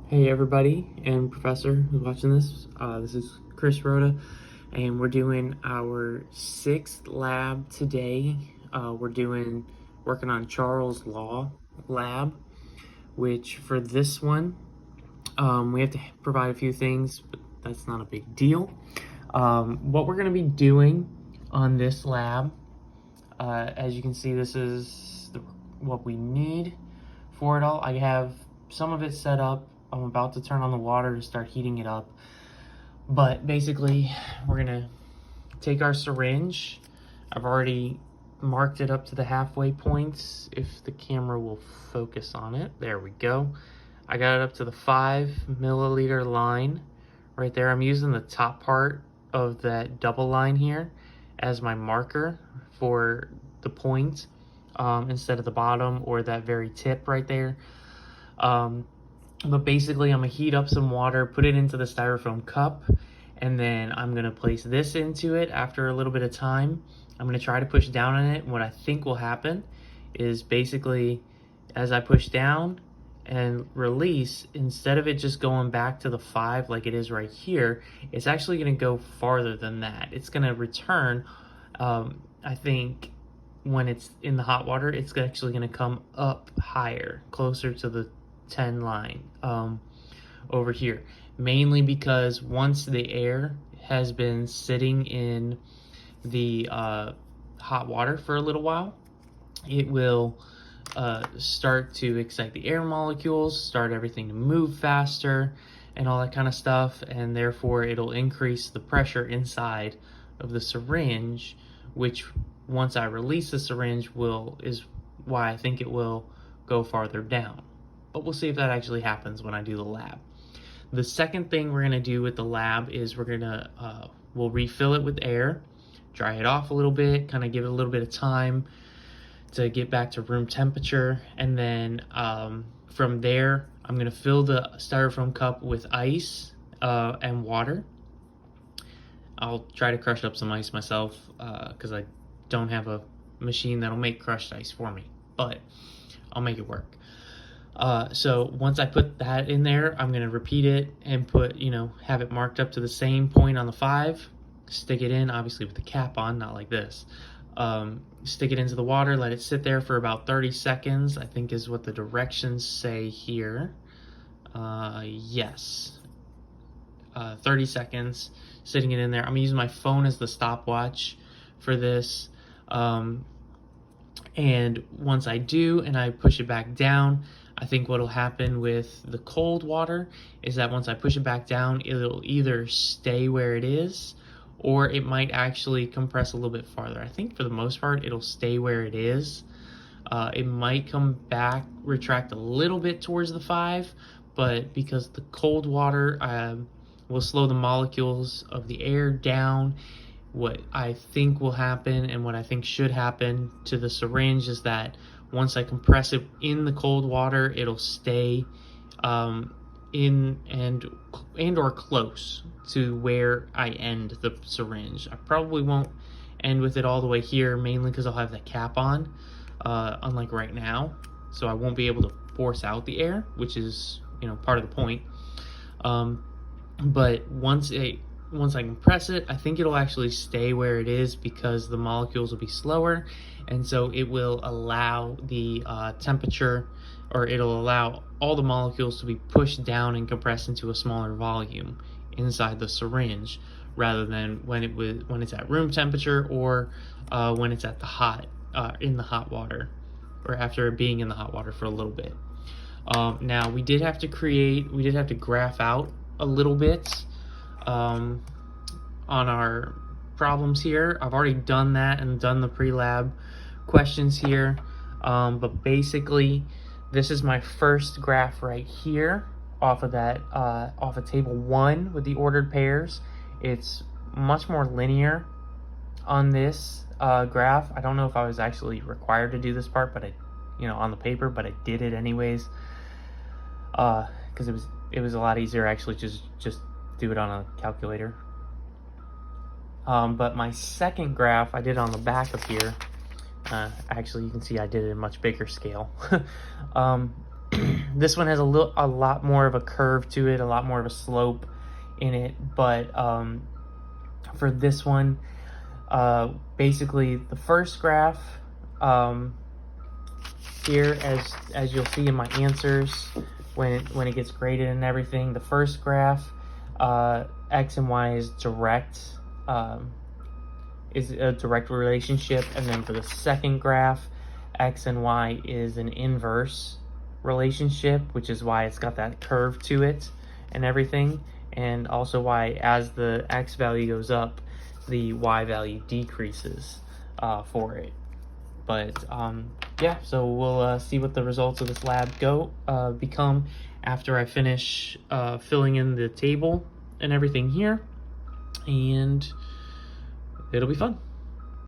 Hey everybody and professor who's watching this. This is Chris Rhoda, and we're doing our 6th lab today. We're working on Charles' Law lab, which for this one, we have to provide a few things, but that's not a big deal. What we're going to be doing on this lab, as you can see, this is what we need for it all. I have some of it set up. I'm about to turn on the water to start heating it up. But basically, we're gonna take our syringe. I've already marked it up to the halfway points, if the camera will focus on it. There we go. I got it up to the 5 milliliter line right there. I'm using the top part of that double line here as my marker for the point, instead of the bottom or that very tip right there. But basically, I'm gonna heat up some water, put it into the styrofoam cup, and then I'm gonna place this into it after a little bit of time. I'm gonna try to push down on it. What I think will happen is basically, as I push down and release, instead of it just going back to the 5 like it is right here, it's actually gonna go farther than that. It's gonna return, I think, when it's in the hot water, it's actually gonna come up higher, closer to the 10 line over here, mainly because once the air has been sitting in the hot water for a little while, it will start to excite the air molecules, start everything to move faster and all that kind of stuff, and therefore it'll increase the pressure inside of the syringe, which once I release the syringe is why I think it will go farther down. But we'll see if that actually happens when I do the lab. The second thing we're gonna do with the lab is we'll refill it with air, dry it off a little bit, kind of give it a little bit of time to get back to room temperature, and then from there, I'm gonna fill the styrofoam cup with ice and water. I'll try to crush up some ice myself because I don't have a machine that'll make crushed ice for me, but I'll make it work. So once I put that in there, I'm gonna repeat it and have it marked up to the same point on the 5, stick it in, obviously with the cap on, not like this. Stick it into the water, let it sit there for about 30 seconds, I think is what the directions say here. Yes. 30 seconds, sitting it in there. I'm gonna use my phone as the stopwatch for this. And once I do, and I push it back down, I think what'll happen with the cold water is that once I push it back down, it'll either stay where it is, or it might actually compress a little bit farther. I think for the most part, it'll stay where it is. It might come back, retract a little bit towards the 5, but because the cold water will slow the molecules of the air down, what I think will happen and what I think should happen to the syringe is that once I compress it in the cold water, it'll stay in and or close to where I end the syringe. I probably won't end with it all the way here, mainly because I'll have the cap on, unlike right now, so I won't be able to force out the air, which is part of the point. But once I compress it, I think it'll actually stay where it is because the molecules will be slower, and so it will allow the temperature, or it'll allow all the molecules to be pushed down and compressed into a smaller volume inside the syringe, rather than when it's at room temperature, or when it's at in the hot water, or after being in the hot water for a little bit. Now we did have to graph out a little bit on our problems here. I've already done that and done the pre-lab questions here, but basically this is my first graph right here off of table 1 with the ordered pairs. It's much more linear on this graph. I don't know if I was actually required to do this part, but on the paper, but I did it anyways because it was a lot easier actually just do it on a calculator. But my second graph I did on the back of here. Actually, you can see I did it in a much bigger scale. This one has a lot more of a curve to it, a lot more of a slope in it, but for this one, basically the first graph, here, as you'll see in my answers, when it gets graded and everything, the first graph, X and Y is a direct relationship, and then for the second graph, X and Y is an inverse relationship, which is why it's got that curve to it and everything, and also why as the X value goes up, the Y value decreases for it. But yeah, so we'll see what the results of this lab become after I finish filling in the table and everything here, and it'll be fun.